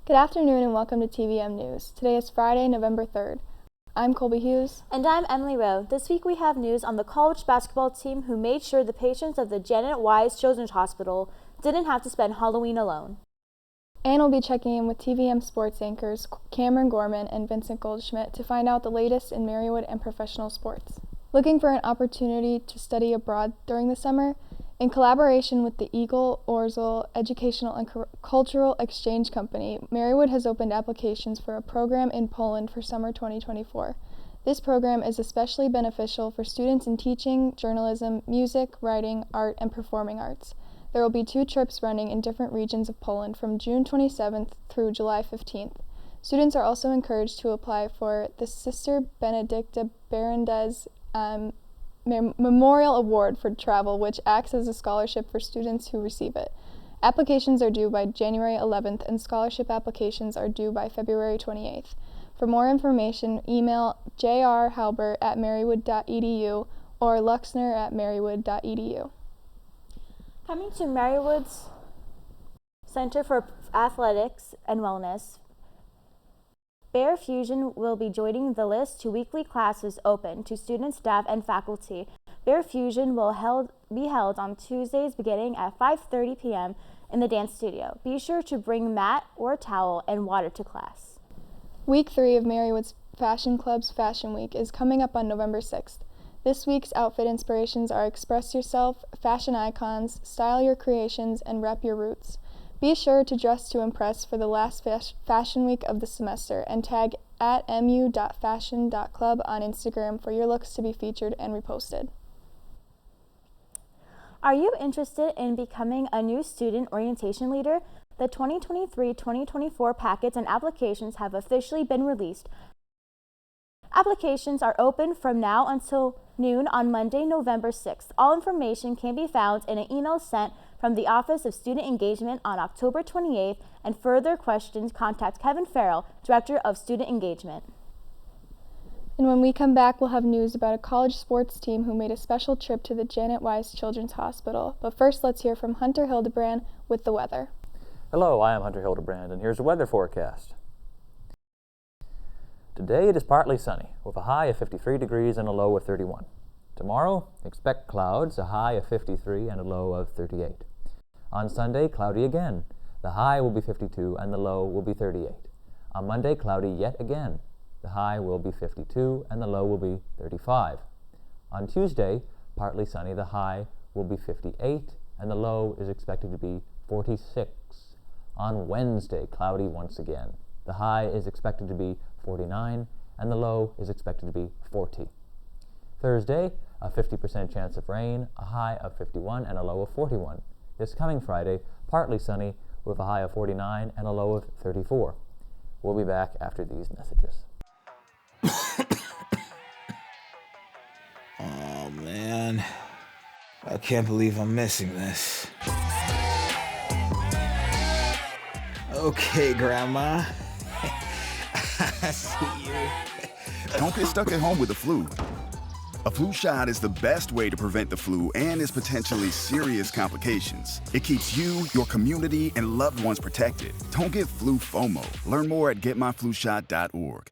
Good afternoon and welcome to TVM News. Today is Friday, November 3rd. I'm Colby Hughes. And I'm Emily Rowe. This week we have news on the college basketball team who made sure the patients of the Janet Wise Children's Hospital didn't have to spend Halloween alone. And we'll be checking in with TVM sports anchors Cameron Gorman and Vincent Goldschmidt to find out the latest in Marywood and professional sports. Looking for an opportunity to study abroad during the summer? In collaboration with the Eagle Orzel Educational and Cultural Exchange Company, Marywood has opened applications for a program in Poland for summer 2024. This program is especially beneficial for students in teaching, journalism, music, writing, art, and performing arts. There will be 2 trips running in different regions of Poland from June 27th through July 15th. Students are also encouraged to apply for the Sister Benedicta Berendez Memorial Award for Travel, which acts as a scholarship for students who receive it. Applications are due by January 11th, and scholarship applications are due by February 28th. For more information, email jrhalbert@marywood.edu or luxner@marywood.edu. Coming to Marywood's Center for Athletics and Wellness, Bear Fusion will be joining the list to weekly classes open to students, staff, and faculty. Bear Fusion will be held on Tuesdays beginning at 5:30 p.m. in the dance studio. Be sure to bring mat or towel and water to class. Week 3 of Marywood's Fashion Club's Fashion Week is coming up on November 6th. This week's outfit inspirations are Express Yourself, Fashion Icons, Style Your Creations, and Rep Your Roots. Be sure to dress to impress for the last fashion week of the semester and tag at mu.fashion.club on Instagram for your looks to be featured and reposted. Are you interested in becoming a new student orientation leader? The 2023-2024 packets and applications have officially been released. Applications are open from now until noon on Monday, November 6th. All information can be found in an email sent from the Office of Student Engagement on October 28th, and further questions contact Kevin Farrell, Director of Student Engagement. And when we come back, we'll have news about a college sports team who made a special trip to the Janet Wise Children's Hospital. But first, let's hear from Hunter Hildebrand with the weather. Hello, I am Hunter Hildebrand, and here's the weather forecast. Today it is partly sunny, with a high of 53 degrees and a low of 31. Tomorrow, expect clouds, a high of 53 and a low of 38. On Sunday, cloudy again. The high will be 52 and the low will be 38. On Monday, cloudy yet again. The high will be 52 and the low will be 35. On Tuesday, partly sunny, the high will be 58 and the low is expected to be 46. On Wednesday, cloudy once again. The high is expected to be 49 and the low is expected to be 40. Thursday, a 50% chance of rain, a high of 51 and a low of 41. This coming Friday, partly sunny with a high of 49 and a low of 34. We'll be back after these messages. Oh man, I can't believe I'm missing this. Okay, Grandma. I see you. Don't get stuck at home with the flu. A flu shot is the best way to prevent the flu and its potentially serious complications. It keeps you, your community, and loved ones protected. Don't get flu FOMO. Learn more at getmyflushot.org.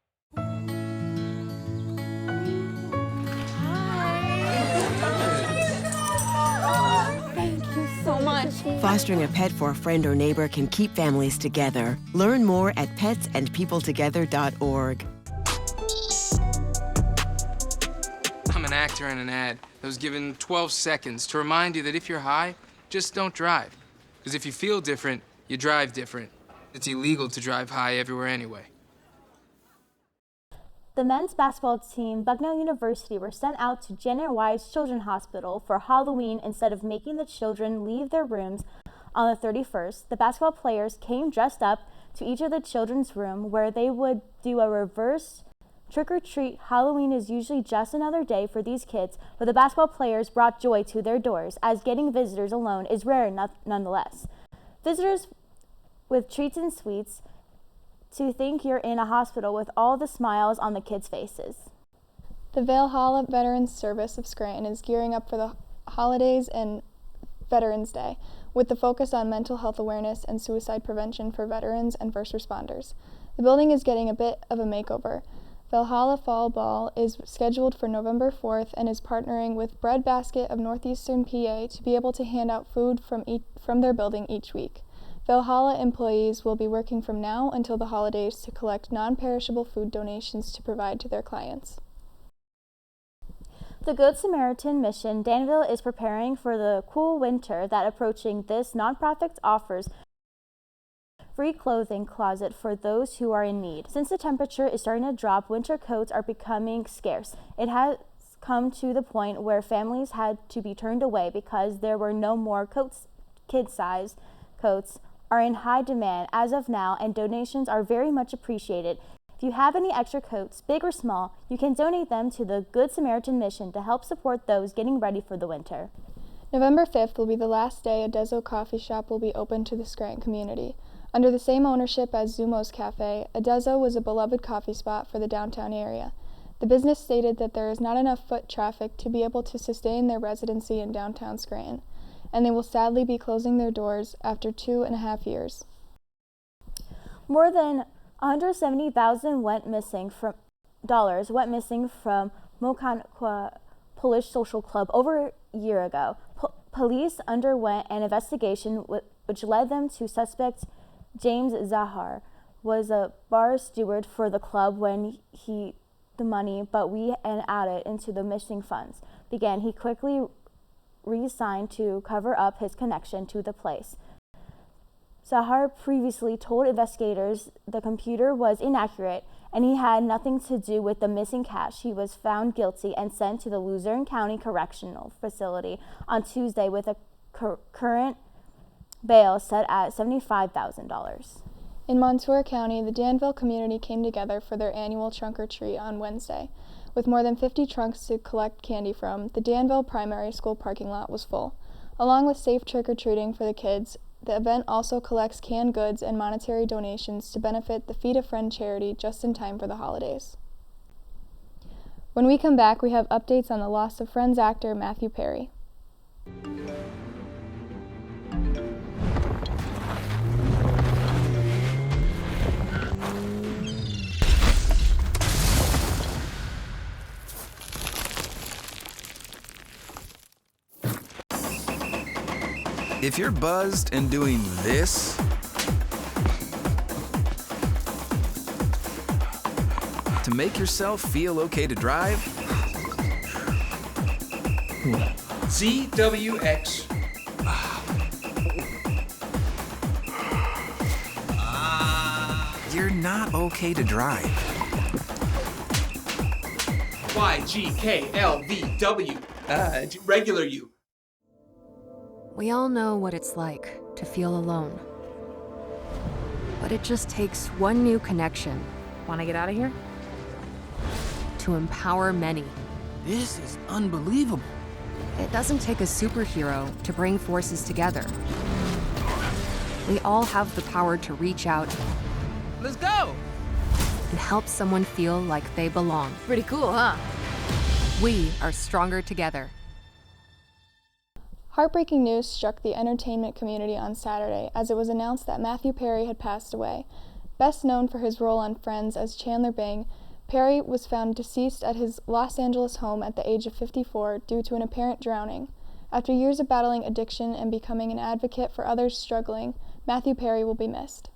Thank you so much. Fostering a pet for a friend or neighbor can keep families together. Learn more at petsandpeopletogether.org. I'm an actor in an ad that was given 12 seconds to remind you that if you're high, just don't drive. Because if you feel different, you drive different. It's illegal to drive high everywhere anyway. The men's basketball team, Marywood-University, were sent out to Janet Wise Children's Hospital for Halloween instead of making the children leave their rooms on the 31st. The basketball players came dressed up to each of the children's room where they would do a reverse trick-or-treat. Halloween is usually just another day for these kids, but the basketball players brought joy to their doors, as getting visitors alone is rare nonetheless. Visitors with treats and sweets to think you're in a hospital with all the smiles on the kids' faces. The Valhalla Veterans Service of Scranton is gearing up for the holidays, and Veterans Day, with the focus on mental health awareness and suicide prevention for veterans and first responders. The building is getting a bit of a makeover. Valhalla Fall Ball is scheduled for November 4th and is partnering with Bread Basket of Northeastern PA to be able to hand out food from their building each week. Valhalla employees will be working from now until the holidays to collect non-perishable food donations to provide to their clients. The Good Samaritan Mission Danville is preparing for the cool winter that approaching. This nonprofit offers free clothing closet for those who are in need. Since the temperature is starting to drop, winter coats are becoming scarce. It has come to the point where families had to be turned away because there were no more coats. Kid-sized coats are in high demand as of now, and donations are very much appreciated. If you have any extra coats, big or small, you can donate them to the Good Samaritan Mission to help support those getting ready for the winter. November 5th will be the last day Adezo Coffee Shop will be open to the Scranton community. Under the same ownership as Zumo's Cafe, Adezo was a beloved coffee spot for the downtown area. The business stated that there is not enough foot traffic to be able to sustain their residency in downtown Scranton, and they will sadly be closing their doors after 2.5 years. More than $170,000 went missing from Mokanqua Polish Social Club over a year ago. Police underwent an investigation which led them to suspect James Zahar was a bar steward for the club when the money and added into the missing funds began. He quickly re-signed to cover up his connection to the place. Zahar previously told investigators the computer was inaccurate and he had nothing to do with the missing cash. He was found guilty and sent to the Luzerne County Correctional Facility on Tuesday with a current bail set at $75,000. In Montour County, the Danville community came together for their annual trunk or treat on Wednesday. With more than 50 trunks to collect candy from, the Danville Primary School parking lot was full. Along with safe trick-or-treating for the kids, the event also collects canned goods and monetary donations to benefit the Feed a Friend charity just in time for the holidays. When we come back, we have updates on the loss of Friends actor Matthew Perry. If you're buzzed and doing this, to make yourself feel okay to drive, ZWX. you're not okay to drive. YGKLVW. Regular you. We all know what it's like to feel alone. But it just takes one new connection. Want to get out of here? To empower many. This is unbelievable. It doesn't take a superhero to bring forces together. We all have the power to reach out. Let's go! And help someone feel like they belong. Pretty cool, huh? We are stronger together. Heartbreaking news struck the entertainment community on Saturday as it was announced that Matthew Perry had passed away. Best known for his role on Friends as Chandler Bing, Perry was found deceased at his Los Angeles home at the age of 54 due to an apparent drowning. After years of battling addiction and becoming an advocate for others struggling, Matthew Perry will be missed.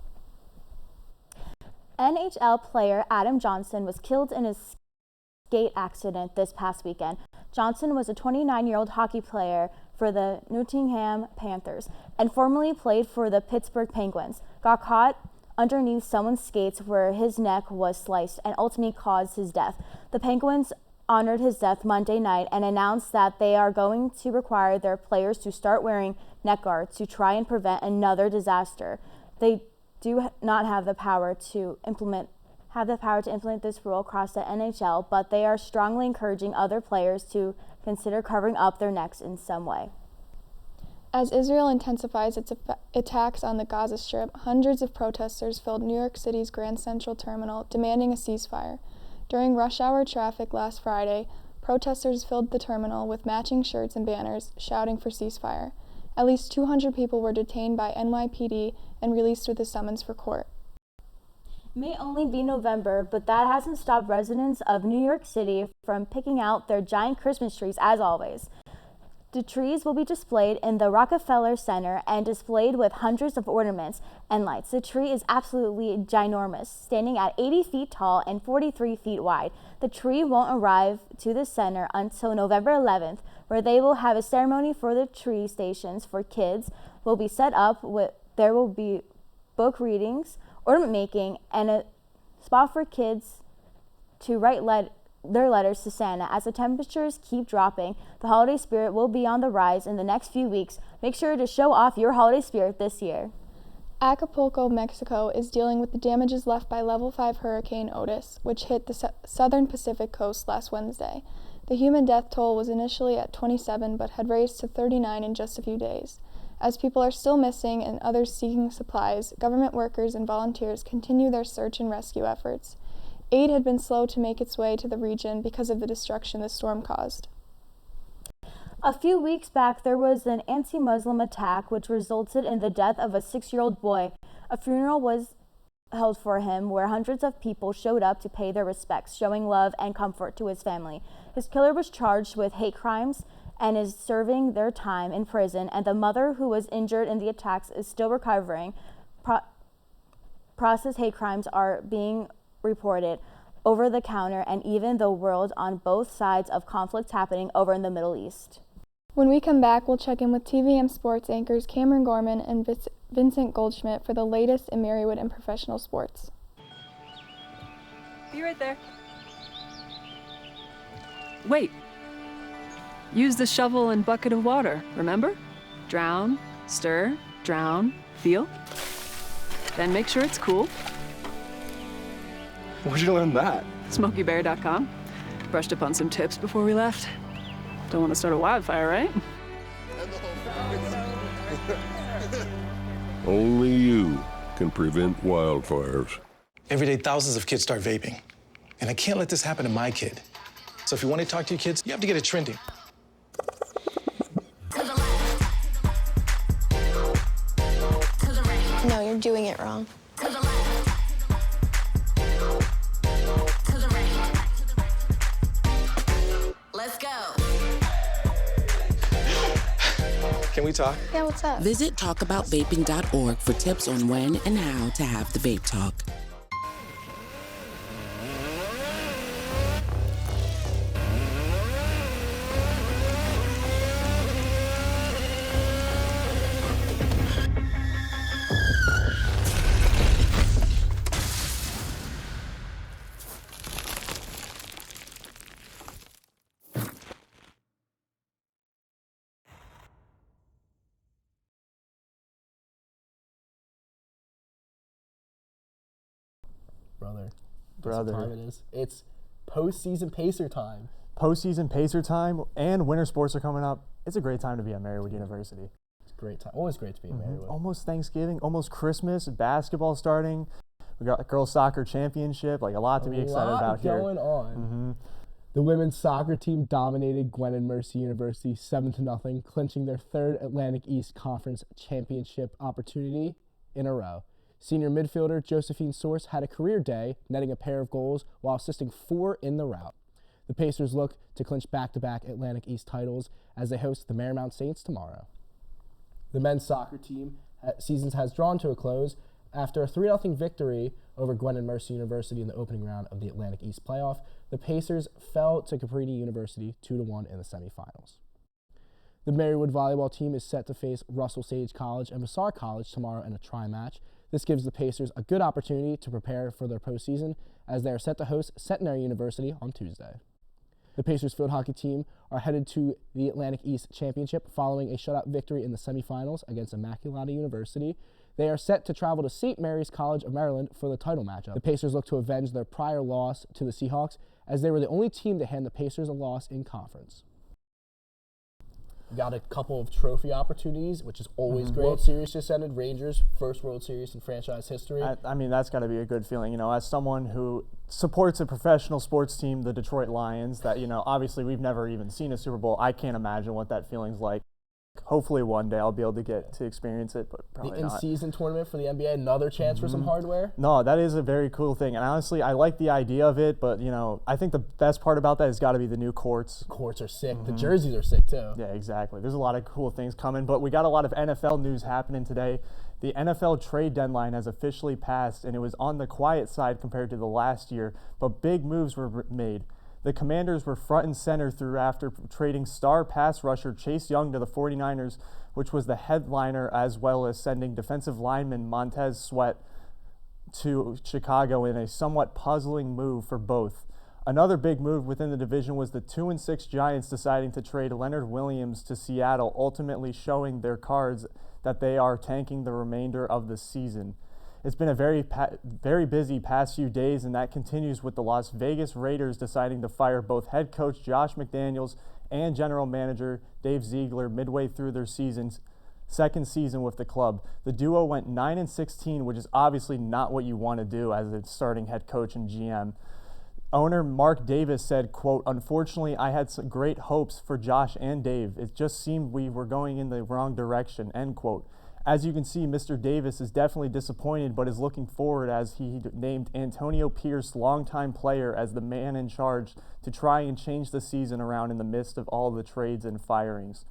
NHL player Adam Johnson was killed in a skate accident this past weekend. Johnson was a 29-year-old hockey player for the Nottingham Panthers and formerly played for the Pittsburgh Penguins. Got caught underneath someone's skates where his neck was sliced and ultimately caused his death. The Penguins honored his death Monday night and announced that they are going to require their players to start wearing neck guards to try and prevent another disaster. They do not have the power to implement this rule across the NHL, but they are strongly encouraging other players to consider covering up their necks in some way. As Israel intensifies its attacks on the Gaza Strip, hundreds of protesters filled New York City's Grand Central Terminal demanding a ceasefire. During rush hour traffic last Friday, protesters filled the terminal with matching shirts and banners shouting for ceasefire. At least 200 people were detained by NYPD and released with a summons for court. It may only be November, but that hasn't stopped residents of New York City from picking out their giant Christmas trees as always. The trees will be displayed in the Rockefeller Center and displayed with hundreds of ornaments and lights. The tree is absolutely ginormous, standing at 80 feet tall and 43 feet wide. The tree won't arrive to the center until November 11th, where they will have a ceremony for the tree stations for kids will be set up. There will be book readings, ornament making, and a spot for kids to write their letters to Santa. As the temperatures keep dropping, the holiday spirit will be on the rise in the next few weeks. Make sure to show off your holiday spirit this year. Acapulco, Mexico is dealing with the damages left by Level 5 Hurricane Otis, which hit the southern Pacific coast last Wednesday. The human death toll was initially at 27 but had raised to 39 in just a few days. As people are still missing and others seeking supplies, government workers and volunteers continue their search and rescue efforts. Aid had been slow to make its way to the region because of the destruction the storm caused. A few weeks back, there was an anti-Muslim attack which resulted in the death of a 6-year-old boy. A funeral was held for him where hundreds of people showed up to pay their respects, showing love and comfort to his family. His killer was charged with hate crimes and is serving their time in prison, and the mother who was injured in the attacks is still recovering. Processed hate crimes are being reported over the counter and even the world on both sides of conflict happening over in the Middle East. When we come back, we'll check in with TVM sports anchors Cameron Gorman and Vincent Goldschmidt for the latest in Marywood and professional sports. Be right there. Wait. Use the shovel and bucket of water, remember? Drown, stir, drown, feel. Then make sure it's cool. Where'd you learn that? SmokeyBear.com. Brushed up on some tips before we left. Don't want to start a wildfire, right? Only you can prevent wildfires. Every day, thousands of kids start vaping. And I can't let this happen to my kid. So if you want to talk to your kids, you have to get it trending. No, you're doing it wrong. Let's go. Can we talk? Yeah, what's up? Visit talkaboutvaping.org for tips on when and how to have the vape talk. Brother. That's what time it is. It's postseason Pacer time. Postseason Pacer time and winter sports are coming up. It's a great time to be at Marywood-University. It's a great time. Always great to be at Marywood. Almost Thanksgiving, almost Christmas, basketball starting. We got a girls soccer championship, like a lot to be excited about here. Going on. The women's soccer team dominated Marywood-University 7-0, clinching their third Atlantic East Conference championship opportunity in a row. Senior midfielder Josephine Source had a career day, netting a pair of goals while assisting 4 in the rout. The Pacers look to clinch back-to-back Atlantic East titles as they host the Marymount Saints tomorrow. The men's soccer team season has drawn to a close after a 3-0 victory over Marywood-University in the opening round of the Atlantic East playoff. The Pacers fell to Caprini University 2-1 in the semifinals. The Marywood volleyball team is set to face Russell Sage College and Vassar College tomorrow in a tri-match. This gives the Pacers a good opportunity to prepare for their postseason as they are set to host Centenary University on Tuesday. The Pacers field hockey team are headed to the Atlantic East Championship following a shutout victory in the semifinals against Immaculata University. They are set to travel to St. Mary's College of Maryland for the title matchup. The Pacers look to avenge their prior loss to the Seahawks as they were the only team to hand the Pacers a loss in conference. We got a couple of trophy opportunities, which is always great. World Series just ended. Rangers, first World Series in franchise history. I mean, that's got to be a good feeling. You know, as someone who supports a professional sports team, the Detroit Lions, that, you know, obviously we've never even seen a Super Bowl. I can't imagine what that feeling's like. hopefully one day I'll be able to get to experience it, but probably not. The in-season tournament for the NBA, another chance for some hardware? No, that is a very cool thing. And honestly, I like the idea of it, but, you know, I think the best part about that has got to be the new courts. The courts are sick. The jerseys are sick, too. Yeah, exactly. There's a lot of cool things coming, but we got a lot of NFL news happening today. The NFL trade deadline has officially passed, and it was on the quiet side compared to the last year, but big moves were made. The Commanders were front and center through after trading star pass rusher Chase Young to the 49ers, which was the headliner, as well as sending defensive lineman Montez Sweat to Chicago in a somewhat puzzling move for both. Another big move within the division was the 2-6 Giants deciding to trade Leonard Williams to Seattle, ultimately showing their cards that they are tanking the remainder of the season. It's been a very busy past few days, and that continues with the Las Vegas Raiders deciding to fire both head coach Josh McDaniels and general manager Dave Ziegler midway through their second season with the club. The duo went 9-16, which is obviously not what you want to do as a starting head coach and GM. Owner Mark Davis said, quote, "Unfortunately, I had some great hopes for Josh and Dave. It just seemed we were going in the wrong direction," end quote. As you can see, Mr. Davis is definitely disappointed, but is looking forward as he named Antonio Pierce, longtime player, as the man in charge to try and change the season around in the midst of all the trades and firings.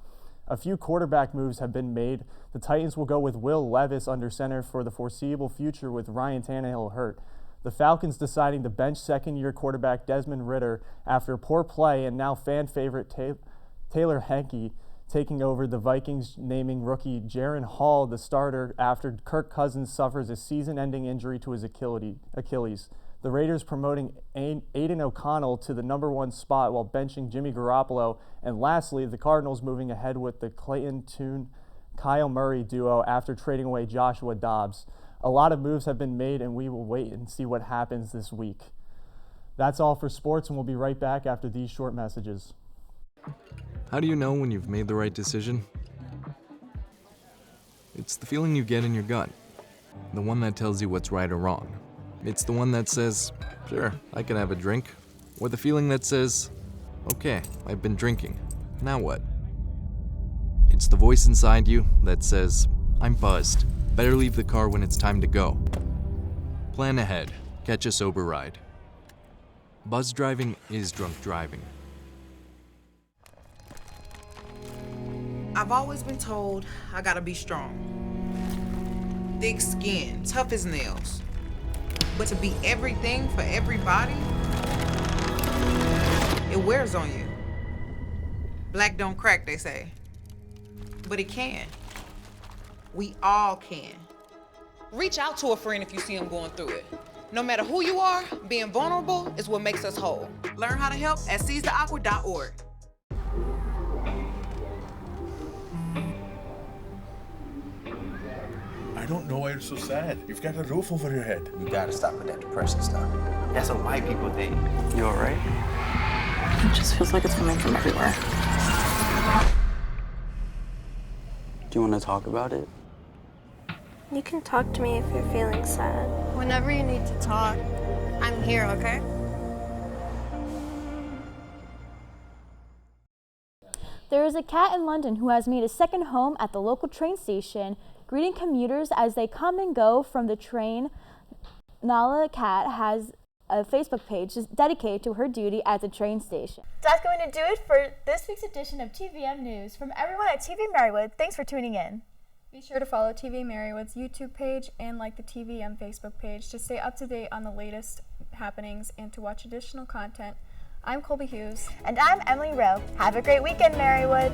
A few quarterback moves have been made. The Titans will go with Will Levis under center for the foreseeable future with Ryan Tannehill hurt. The Falcons deciding to bench second-year quarterback Desmond Ridder after poor play, and now fan favorite Taylor Henke taking over the Vikings, naming rookie Jaron Hall the starter after Kirk Cousins suffers a season-ending injury to his Achilles. The Raiders promoting Aiden O'Connell to the #1 spot while benching Jimmy Garoppolo. And lastly, the Cardinals moving ahead with the Clayton Tune-Kyle Murray duo after trading away Joshua Dobbs. A lot of moves have been made, and we will wait and see what happens this week. That's all for sports, and we'll be right back after these short messages. How do you know when you've made the right decision? It's the feeling you get in your gut, the one that tells you what's right or wrong. It's the one that says, sure, I can have a drink, or the feeling that says, okay, I've been drinking, now what? It's the voice inside you that says, I'm buzzed, better leave the car when it's time to go. Plan ahead, catch a sober ride. Buzz driving is drunk driving. I've always been told I gotta be strong. Thick skin, tough as nails. But to be everything for everybody, it wears on you. Black don't crack, they say. But it can. We all can. Reach out to a friend if you see them going through it. No matter who you are, being vulnerable is what makes us whole. Learn how to help at seizetheawkward.org. I don't know why you're so sad. You've got a roof over your head. You gotta stop with that depression stuff. That's what white people think. You all right? It just feels like it's coming from everywhere. Do you want to talk about it? You can talk to me if you're feeling sad. Whenever you need to talk, I'm here, okay? There is a cat in London who has made a second home at the local train station, greeting commuters as they come and go from the train. Nala Cat has a Facebook page dedicated to her duty at the train station. That's going to do it for this week's edition of TVM News. From everyone at TV-Marywood, thanks for tuning in. Be sure to follow TV-Marywood's YouTube page and like the TVM Facebook page to stay up to date on the latest happenings and to watch additional content. I'm Colby Hughes. And I'm Emily Rowe. Have a great weekend, Marywood.